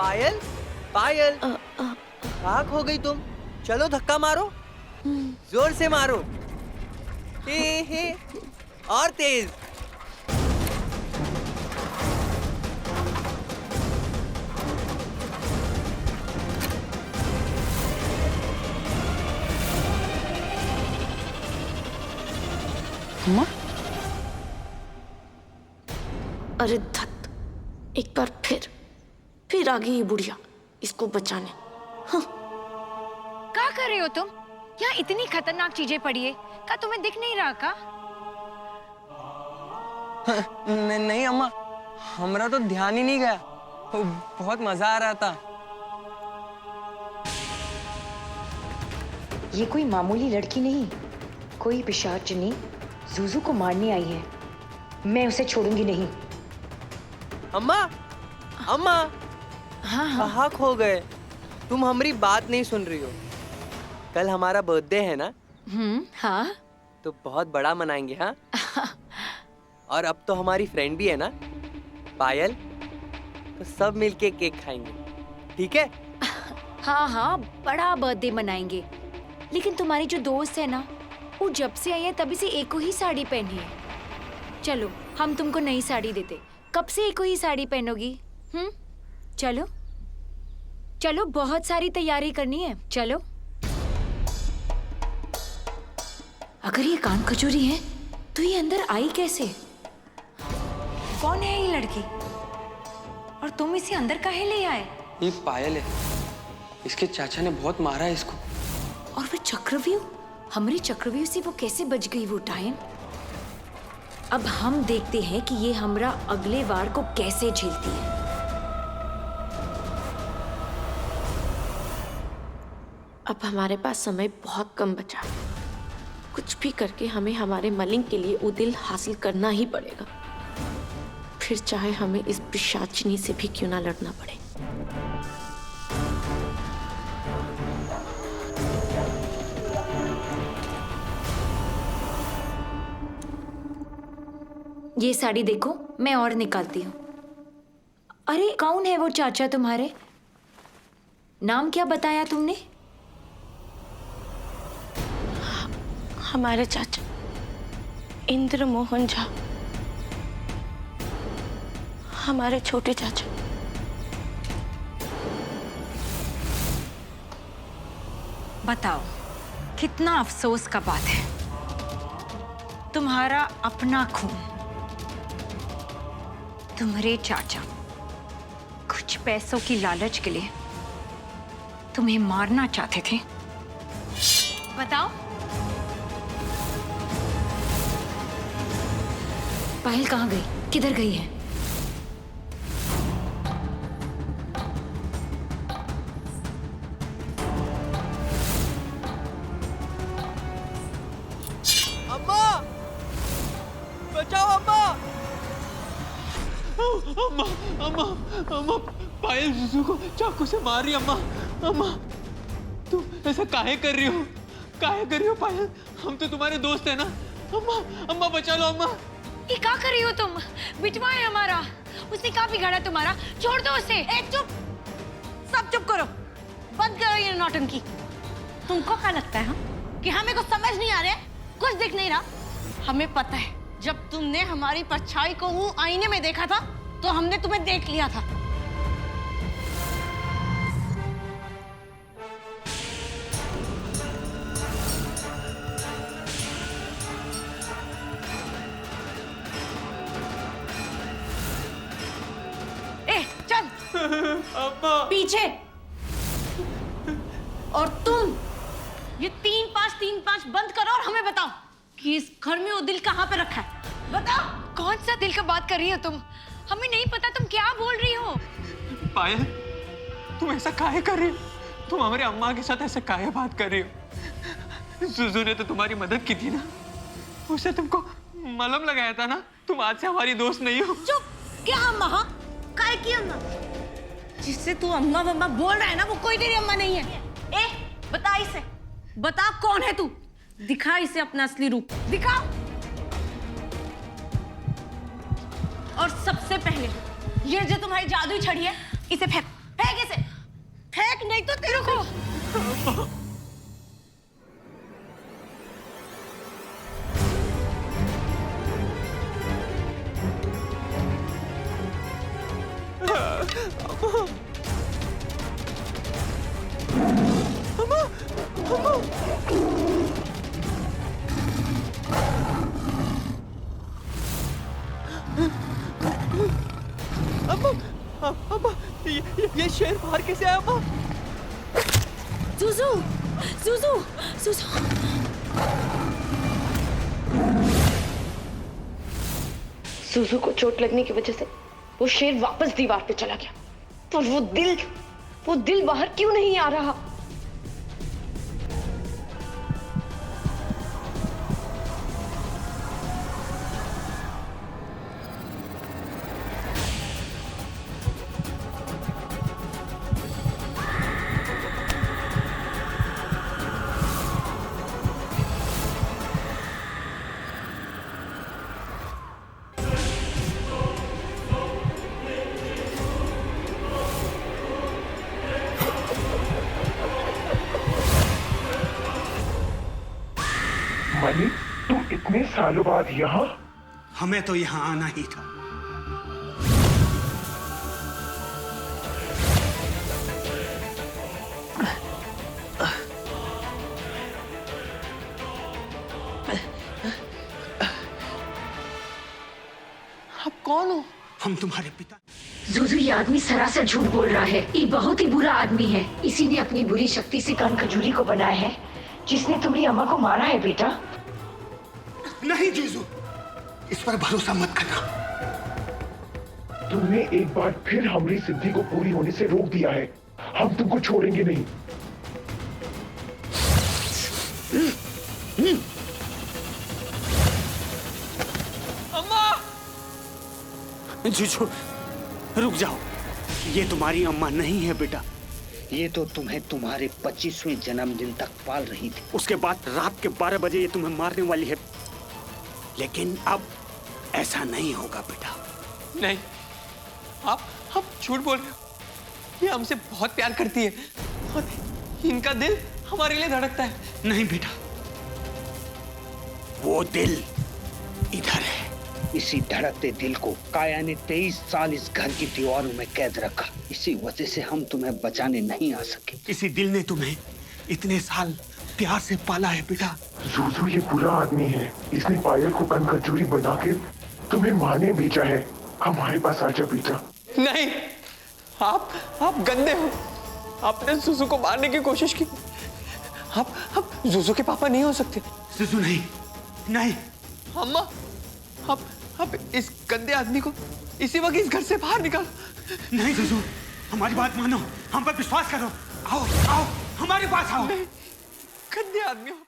पायल, पायल, कहाँ खो गई तुम? चलो धक्का मारो, जोर से मारो। हे, और तेज। अम्मा? अरे धत, एक बार फिर आ गई ये बुढ़िया इसको बचाने। क्या कर रहे हो तुम? यहाँ इतनी खतरनाक चीजें पड़ी है, क्या तुम्हें दिख नहीं रहा का? नहीं अम्मा, हमरा तो ध्यान ही नहीं गया। बहुत मजा आ रहा था। ये कोई मामूली लड़की नहीं, कोई पिशाचिनी जुजू को मारने आई है। मैं उसे छोड़ूंगी नहीं। अम्मा, अम्मा, कहाँ खो गए? तुम हमारी बात नहीं सुन रही हो। कल हमारा बर्थडे है ना? हाँ। तो बहुत बड़ा मनाएंगे, हाँ? और अब तो हमारी फ्रेंड भी है ना, पायल, तो सब मिलके केक खाएंगे, ठीक है? हाँ, बड़ा बर्थडे मनाएंगे। लेकिन तुम्हारी जो दोस्त है ना, वो जब से आई है तभी से एक ही साड़ी पहनी है। चलो, हम तुमको नई साड़ी देते। कब से एक ही साड़ी पहनोगी? चलो, चलो, बहुत सारी तैयारी करनी है। चलो। अगर ये कान खजूरी है, तो ये अंदर आई कैसे? कौन है ये लड़की? और तुम इसे अंदर काहे ले आए? ये पायल है। इसके चाचा ने बहुत मारा है इसको। और वो चक्रव्यूह, हमारी चक्रव्यूह से वो कैसे बच गई वो टाइम? अब हम देखते हैं कि ये हमरा अगले वार को कैसे झेलती है। अब हमारे पास समय बहुत कम बचा। कुछ भी करके हमें हमारे मलिंग के लिए वो दिल हासिल करना ही पड़ेगा, फिर चाहे हमें इस पिशाचिनी से भी क्यों ना लड़ना पड़े। ये साड़ी देखो, मैं और निकालती हूँ। अरे कौन है वो चाचा तुम्हारे? नाम क्या बताया तुमने? हमारे चाचा इंद्र मोहन झा, हमारे छोटे चाचा। बताओ, कितना अफसोस का बात है। तुम्हारा अपना खून, तुम्हारे चाचा कुछ पैसों की लालच के लिए तुम्हें मारना चाहते थे। बताओ। पायल कहाँ गई? किधर गई है? अम्मा, बचाओ अम्मा! अम्मा, अम्मा, अम्मा, पायल जुजू को चाकू से मार रही। अम्मा, अम्मा, तुम ऐसा काहे कर रही हो? काहे कर रही हो पायल? हम तो तुम्हारे दोस्त हैं ना। अम्मा, अम्मा बचा लो अम्मा। ये क्या कर रही हो तुम? बिटवा है हमारा, उसने क्या बिगाड़ा तुम्हारा? छोड़ दो उसे। चुप, सब चुप करो, बंद करो ये नौटंकी। तुमको क्या लगता है कि हमें कुछ समझ नहीं आ रहा है, कुछ दिख नहीं रहा? हमें पता है, जब तुमने हमारी परछाई को वो आईने में देखा था तो हमने तुम्हें देख लिया था। चल अम्मा, पीछे। और तुम ये 3-5 बंद करो और हमें बताओ कि इस घर में वो दिल कहाँ पे रखा है। बताओ। कौन सा दिल का बात कर रही हो तुम? हमें नहीं पता तुम क्या बोल रही हो। पायल, तुम ऐसा काहे कर रही हो? तुम हमारे अम्मा के साथ ऐसा काहे बात कर रही हो? जुजू ने तो तुम्हारी मदद की थी ना, उससे तुमको मलहम लगाया था ना। तुम आज से हमारी दोस्त नहीं हो। चुप। क्या अम्मा? हाँ, काय की अम्मा? जिससे तू अम्मा वम्मा बोल रहा है ना, वो कोई तेरी अम्मा नहीं है। बता इसे, बता कौन है तू? दिखा इसे अपना असली रूप, दिखा। और सबसे पहले ये जो तुम्हारी जादुई छड़ी है, इसे फेंक, फेंक नहीं तो तेरे को अम्मा, ये शेर बाहर कैसे आया अम्मा? जुजू जुजू जुजू सुजू को चोट लगने की वजह से वो शेर वापस दीवार पे चला गया, पर वो दिल बाहर क्यों नहीं आ रहा? मलिक, तुम इतने सालों बाद यहाँ? हमें तो यहाँ आना ही था। आप कौन हो? हम तुम्हारे पिता। जुजू, ये आदमी सरासर झूठ बोल रहा है। ये बहुत ही बुरा आदमी है। इसी ने अपनी बुरी शक्ति से कान खजूरी को बनाया है, जिसने तुम्हारी अम्मा को मारा है बेटा। नहीं जीजू, इस पर भरोसा मत करना। तुमने एक बार फिर हमारी सिद्धि को पूरी होने से रोक दिया है। हम तुमको छोड़ेंगे नहीं। अम्मा! जीजू, रुक जाओ। ये तुम्हारी अम्मा नहीं है बेटा। ये तो तुम्हें तुम्हारे 25वें जन्मदिन तक पाल रही थी। उसके बाद रात के 12 बजे ये तुम्हें मारने वाली है। लेकिन अब ऐसा नहीं होगा बेटा। नहीं, आप झूठ बोल रहे हो। ये हमसे बहुत प्यार करती है और इनका दिल हमारे लिए धड़कता है। नहीं बेटा, वो दिल इधर है। इसी धड़कते दिल को काया ने 23 साल इस घर की दीवारों में कैद रखा। इसी वजह से हम तुम्हें बचाने नहीं आ सके। इसी दिल ने तुम्हें इतने साल प्यार से पाला है बेटा। जुजू ये बुरा आदमी है। इसने पायल को कन खजूरी बना के तुम्हें मारने भेजा है। हमारे पास आजा बेटा। नहीं, आप गंदे हो। आपने जुजू को मारने की कोशिश की। आप जुजू के पापा नहीं हो सकते। जीजू नहीं, नहीं। अम्मा, आप इस गंदे आदमी को इसी वक्त इस घर से बाहर निकालो। नहीं जीजू, हमारी बात मानो, हम पर विश्वास करो। आओ आओ, हमारे पास आओ। गंदे आदमी हो।